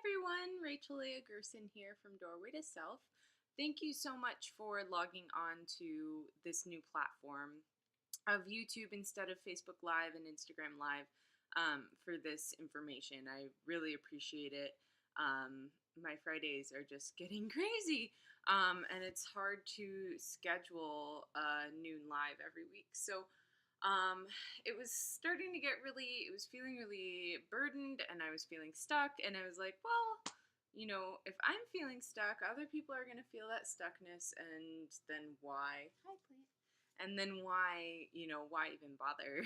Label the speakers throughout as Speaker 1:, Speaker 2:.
Speaker 1: everyone, Rachel Leah Gerson here from Doorway to Self. Thank you so much for logging on to this new platform of YouTube instead of Facebook Live and Instagram Live for this information. I really appreciate it. My Fridays are just getting crazy, and it's hard to schedule a noon live every week. So it was starting to get it was feeling really burdened, and I was feeling stuck, and I was like, well, if I'm feeling stuck, other people are going to feel that stuckness, and then why? Hi, plant. And then why even bother?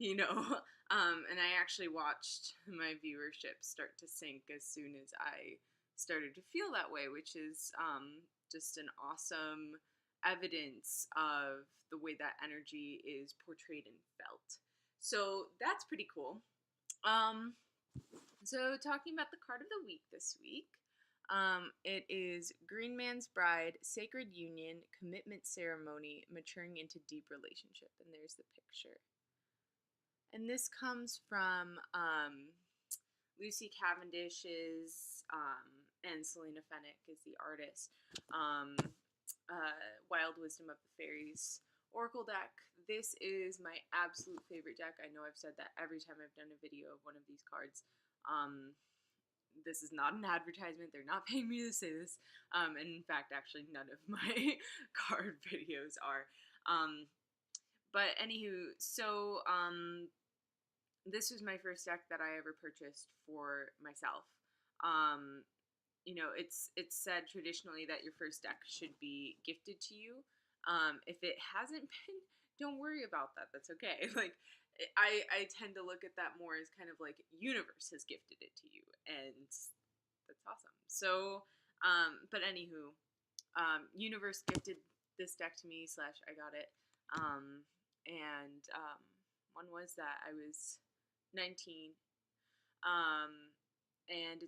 Speaker 1: And I actually watched my viewership start to sink as soon as I started to feel that way, which is just an awesome evidence of the way that energy is portrayed and felt. So that's pretty cool. So talking about the card of the week this week, it is Greenman's Bride, Sacred Union, Commitment Ceremony, Maturing into Deep Relationship. And there's the picture. And this comes from Lucy Cavendish's, and Selena Fenech is the artist, Wild Wisdom of the Fairies Oracle deck. This is my absolute favorite deck. I know I've said that every time I've done a video of one of these cards. This is not an advertisement. They're not paying me to say this. And in fact, actually, none of my card videos are. But anywho, so this was my first deck that I ever purchased for myself. It's said traditionally that your first deck should be gifted to you. If it hasn't been, don't worry about that. That's okay. Like, I tend to look at that more as kind of like universe has gifted it to you, and that's awesome. So, but anywho, universe gifted this deck to me / I got it. When was that? I was 19. And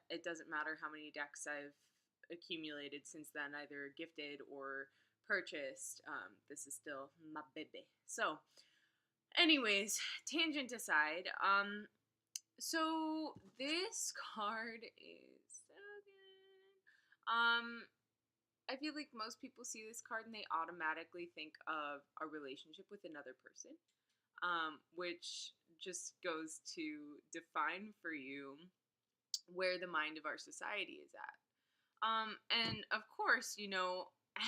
Speaker 1: it doesn't matter how many decks I've accumulated since then, either gifted or purchased. This is still my baby. So, anyways, tangent aside, so this card is so good. I feel like most people see this card and they automatically think of a relationship with another person, which just goes to define for you where the mind of our society is at. And of course,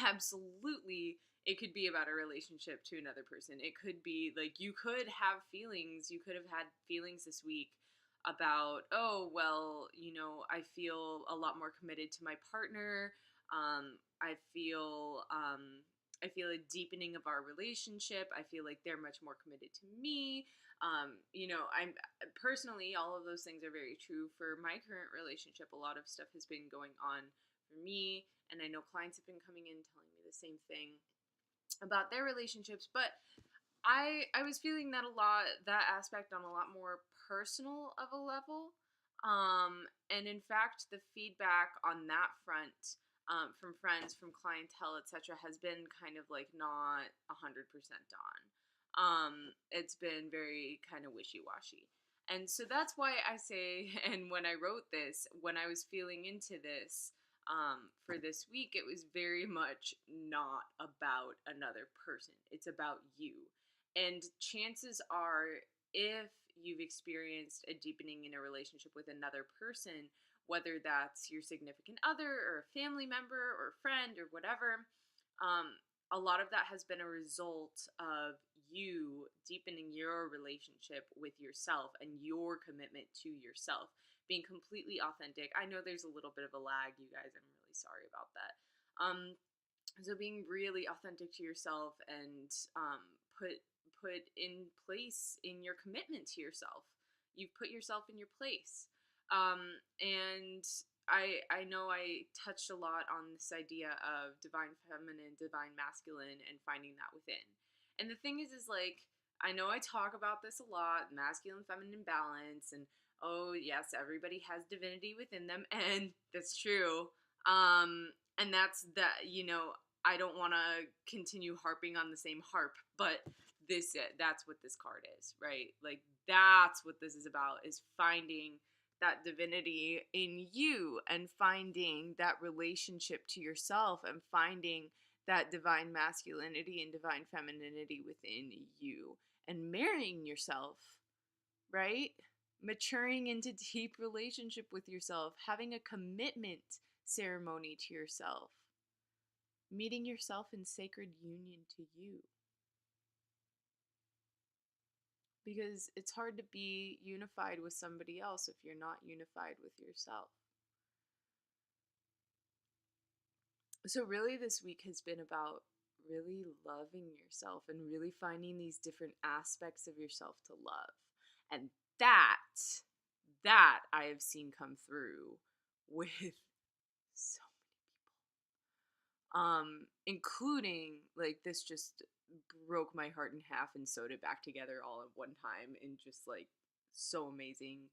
Speaker 1: absolutely it could be about a relationship to another person. It could be like you could have feelings. You could have had feelings this week about, oh, well, I feel a lot more committed to my partner. I feel a deepening of our relationship. I feel like they're much more committed to me. I'm personally, all of those things are very true for my current relationship. A lot of stuff has been going on for me, and I know clients have been coming in telling me the same thing about their relationships, but I was feeling that that aspect on a lot more personal of a level. And in fact, the feedback on that front, from friends, from clientele, etc., has been kind of like not 100% on. It's been very kind of wishy-washy. And so that's why I say, and when I wrote this, when I was feeling into this, for this week, it was very much not about another person. It's about you. And chances are, if you've experienced a deepening in a relationship with another person, whether that's your significant other or a family member or a friend or whatever, a lot of that has been a result of you deepening your relationship with yourself and your commitment to yourself, being completely authentic. I know there's a little bit of a lag, you guys. I'm really sorry about that. So being really authentic to yourself and put in place in your commitment to yourself. You've put yourself in your place. And I know I touched a lot on this idea of divine feminine, divine masculine, and finding that within. And the thing is like, I know I talk about this a lot, masculine, feminine balance, and oh yes, everybody has divinity within them, and that's true. And that's that, I don't want to continue harping on the same harp, but that's what this card is, right? Like, that's what this is about, is finding that divinity in you and finding that relationship to yourself and finding that divine masculinity and divine femininity within you and marrying yourself, right? Maturing into deep relationship with yourself, having a commitment ceremony to yourself, meeting yourself in sacred union to you. Because it's hard to be unified with somebody else if you're not unified with yourself. So really this week has been about really loving yourself and really finding these different aspects of yourself to love. And that I have seen come through with so including, like, this just broke my heart in half and sewed it back together all at one time, and just, like, so amazing.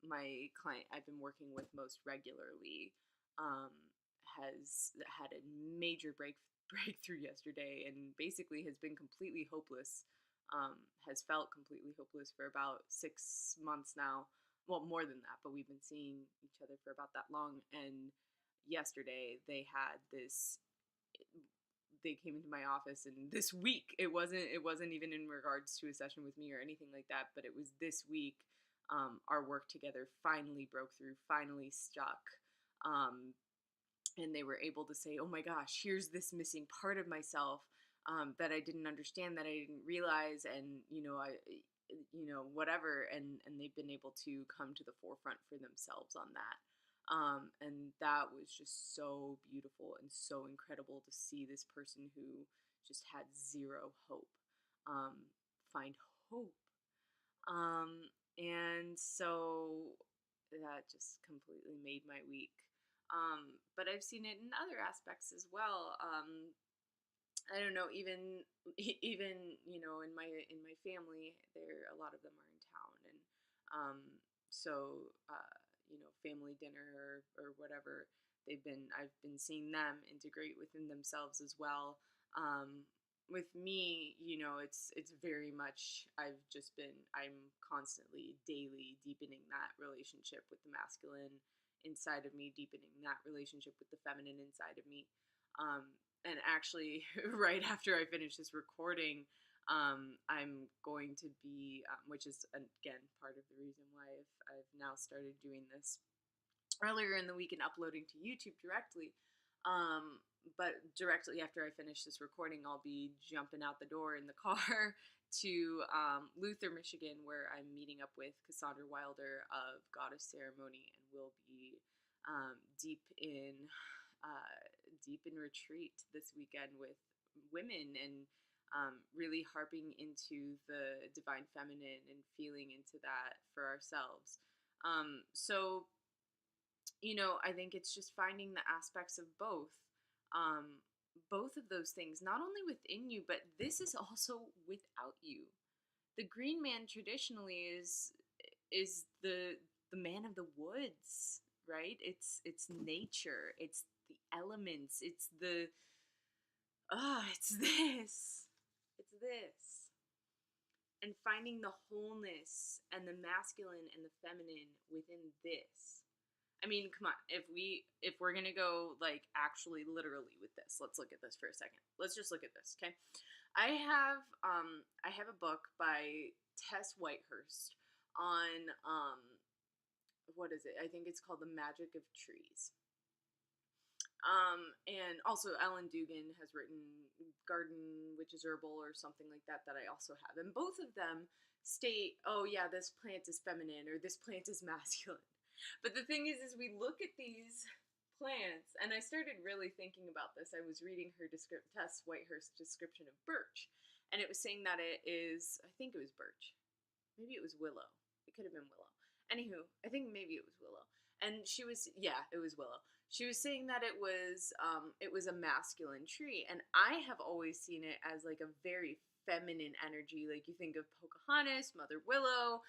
Speaker 1: My client I've been working with most regularly has had a major breakthrough yesterday, and basically has been completely hopeless. Has felt completely hopeless for about 6 months now. Well, more than that, but we've been seeing each other for about that long. And yesterday they came into my office, and this week it wasn't even in regards to a session with me or anything like that, but it was this week. Our work together finally broke through, finally stuck, and they were able to say, oh my gosh, here's this missing part of myself that I didn't understand, that I didn't realize, and whatever, and they've been able to come to the forefront for themselves on that. And that was just so beautiful and so incredible to see this person who just had zero hope find hope. And so that just completely made my week. But I've seen it in other aspects as well. I don't know, even in my family, a lot of them are in town, and so family dinner or whatever, I've been seeing them integrate within themselves as well. With me, it's very much, I'm constantly, daily deepening that relationship with the masculine inside of me, deepening that relationship with the feminine inside of me. And actually, right after I finish this recording, I'm going to be, which is, again, part of the reason why I've now started doing this earlier in the week and uploading to YouTube directly. But directly after I finish this recording, I'll be jumping out the door in the car to Luther, Michigan, where I'm meeting up with Cassandra Wilder of Goddess Ceremony, and we'll be deep in retreat this weekend with women, and really harping into the divine feminine and feeling into that for ourselves. So I think it's just finding the aspects of both of those things, not only within you, but this is also without you. The Greenman traditionally is the man of the woods, right? It's nature, it's the elements, it's this. And finding the wholeness and the masculine and the feminine within this. I mean, come on, if we're gonna go, like, actually literally with this, let's look at this for a second. Let's just look at this, okay? I have a book by Tess Whitehurst on what is it? I think it's called The Magic of Trees. And also Ellen Dugan has written Garden Witch's Herbal or something like that I also have. And both of them state, oh yeah, this plant is feminine or this plant is masculine. But the thing is we look at these plants, and I started really thinking about this. I was reading her Tess Whitehurst's description of birch, and it was saying that it is, I think it was birch. Maybe it was willow. It could have been willow. Anywho, I think maybe it was willow. And it was willow. She was saying that it was a masculine tree, and I have always seen it as like a very feminine energy. Like, you think of Pocahontas, Mother Willow,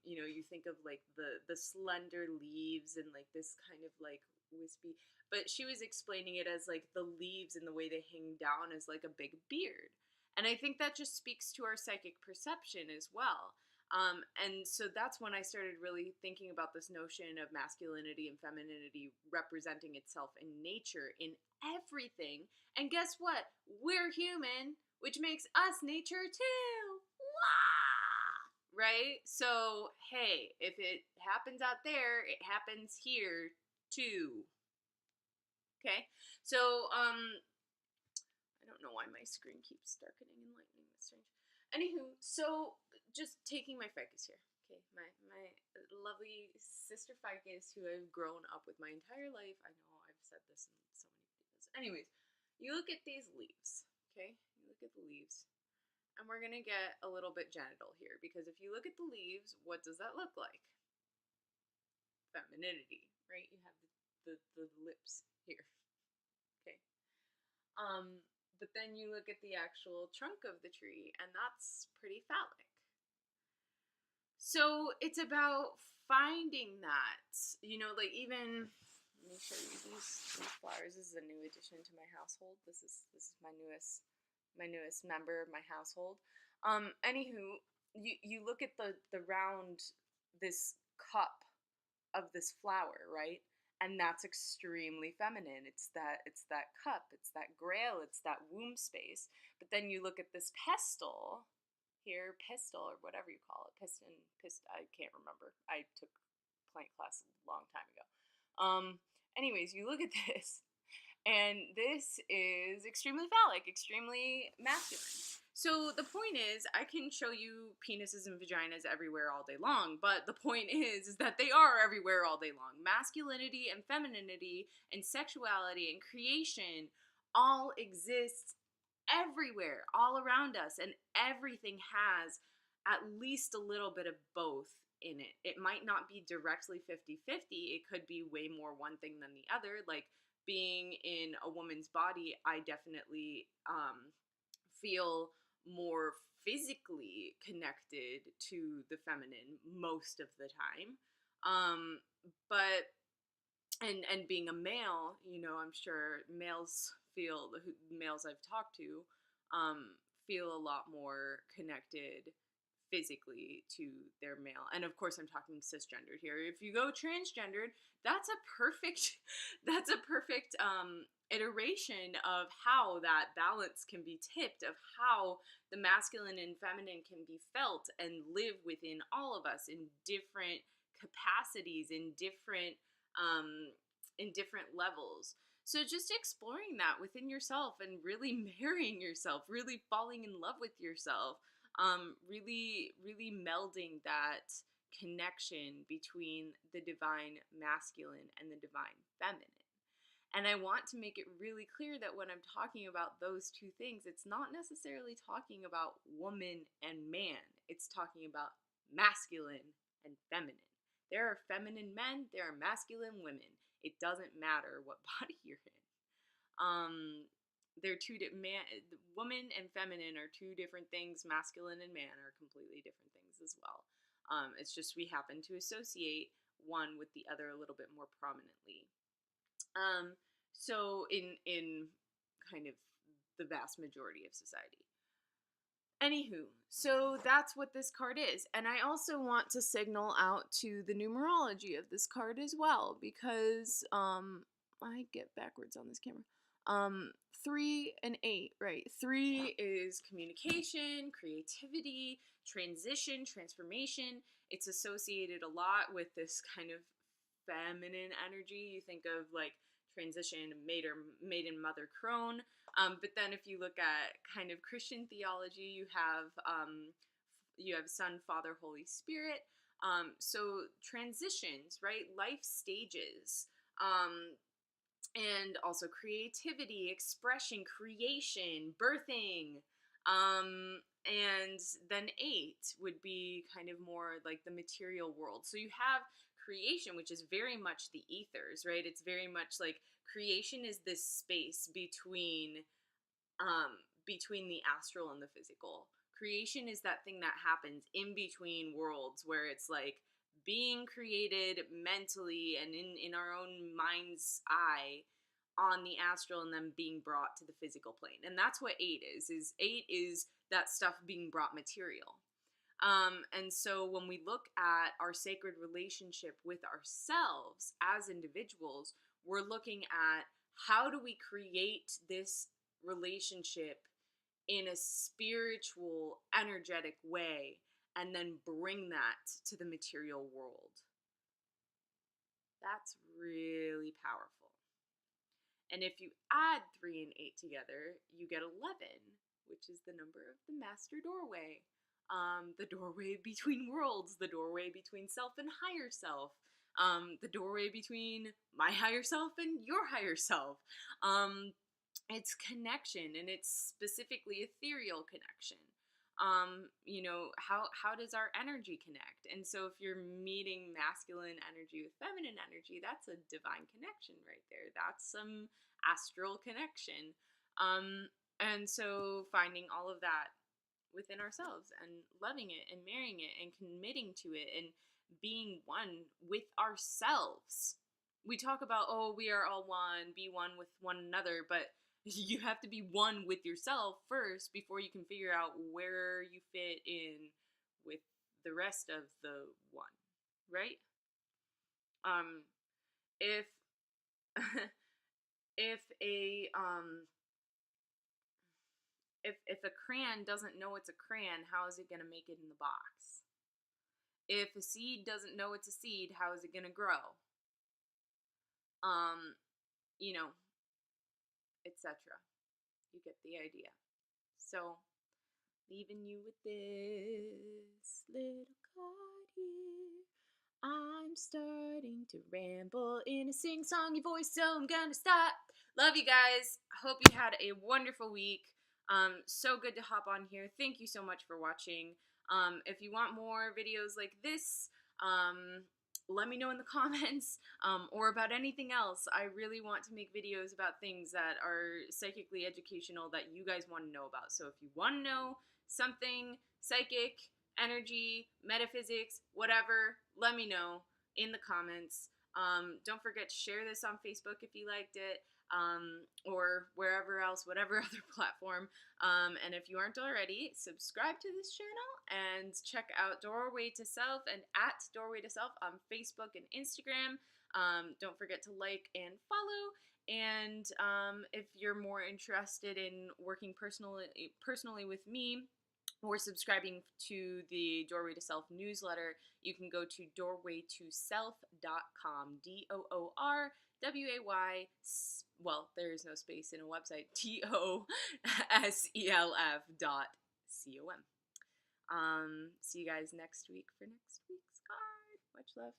Speaker 1: you think of like the slender leaves and like this kind of like wispy, but she was explaining it as like the leaves and the way they hang down as like a big beard. And I think that just speaks to our psychic perception as well. And so that's when I started really thinking about this notion of masculinity and femininity representing itself in nature, in everything. And guess what? We're human, which makes us nature too. Wah! Right? So, hey, if it happens out there, it happens here too. Okay? So, I don't know why my screen keeps darkening and lightening. That's strange. Anywho, so just taking my ficus here. Okay, my lovely sister ficus who I've grown up with my entire life. I know I've said this in so many videos. Anyways, you look at these leaves, okay? You look at the leaves. And we're gonna get a little bit genital here, because if you look at the leaves, what does that look like? Femininity, right? You have the lips here. Okay. But then you look at the actual trunk of the tree, and that's pretty phallic. So it's about finding that, like, even, let me show you these flowers. This is a new addition to my household. This is my newest member of my household. Anywho, you look at the round, this cup of this flower, right? And that's extremely feminine. It's that cup, it's that grail, it's that womb space. But then you look at this pestle here, pistil, or whatever you call it, I can't remember. I took plant class a long time ago. Anyways, you look at this, and this is extremely phallic, extremely masculine. So the point is, I can show you penises and vaginas everywhere all day long, but the point is that they are everywhere all day long. Masculinity and femininity and sexuality and creation all exist everywhere, all around us, and everything has at least a little bit of both in it. It might not be directly 50-50. It could be way more one thing than the other. Like, being in a woman's body, I definitely feel more physically connected to the feminine most of the time. But and being a male, I'm sure males I've talked to feel a lot more connected physically to their male. And of course I'm talking cisgendered here. If you go transgendered, that's a perfect iteration of how that balance can be tipped, of how the masculine and feminine can be felt and live within all of us in different capacities, in different levels. So just exploring that within yourself and really marrying yourself, really falling in love with yourself, really melding that connection between the divine masculine and the divine feminine. And I want to make it really clear that when I'm talking about those two things, it's not necessarily talking about woman and man. It's talking about masculine and feminine. There are feminine men, there are masculine women. It doesn't matter what body you're in. They're woman and feminine are two different things. Masculine and man are completely different things as well. It's just we happen to associate one with the other a little bit more prominently. So in kind of the vast majority of society. Anywho, so that's what this card is. And I also want to signal out to the numerology of this card as well, because I get backwards on this camera. 3 and 8, right? 3 is communication, creativity, transition, transformation. It's associated a lot with this kind of feminine energy. You think of like transition, maiden, mother, crone. But then if you look at kind of Christian theology, you have Son, Father, Holy Spirit. So transitions, right? Life stages. And also creativity, expression, creation, birthing. And then 8 would be kind of more like the material world. So you have creation, which is very much the ethers, right? It's very much like creation is this space between the astral and the physical. Creation is that thing that happens in between worlds, where it's like being created mentally and in our own mind's eye on the astral, and then being brought to the physical plane. And that's what 8 is 8 is that stuff being brought material. And so when we look at our sacred relationship with ourselves as individuals, we're looking at how do we create this relationship in a spiritual, energetic way, and then bring that to the material world. That's really powerful. And if you add 3 and 8 together, you get 11, which is the number of the master doorway. The doorway between worlds, the doorway between self and higher self, the doorway between my higher self and your higher self. It's connection, and it's specifically ethereal connection. How does our energy connect? And so if you're meeting masculine energy with feminine energy, that's a divine connection right there. That's some astral connection. And so finding all of that within ourselves and loving it and marrying it and committing to it and being one with ourselves. We talk about, oh, we are all one, be one with one another, but you have to be one with yourself first before you can figure out where you fit in with the rest of the one, right? If if a if a crayon doesn't know it's a crayon, how is it going to make it in the box? If a seed doesn't know it's a seed, how is it going to grow? You know, etc. You get the idea. So, leaving you with this little card here. I'm starting to ramble in a sing-songy voice, so I'm gonna stop. Love you guys. Hope you had a wonderful week. So good to hop on here. Thank you so much for watching. If you want more videos like this, let me know in the comments, or about anything else. I really want to make videos about things that are psychically educational that you guys want to know about. So if you want to know something psychic, energy, metaphysics, whatever, let me know in the comments. Don't forget to share this on Facebook if you liked it, or wherever else, whatever other platform. And if you aren't already, subscribe to this channel and check out Doorway to Self and at Doorway to Self on Facebook and Instagram. Don't forget to like and follow. And if you're more interested in working personally with me, or subscribing to the Doorway to Self newsletter, you can go to doorwaytoself.com. DOORWAY, well, there is no space in a website, TOSELF.com. See you guys next week for next week's card. Much love.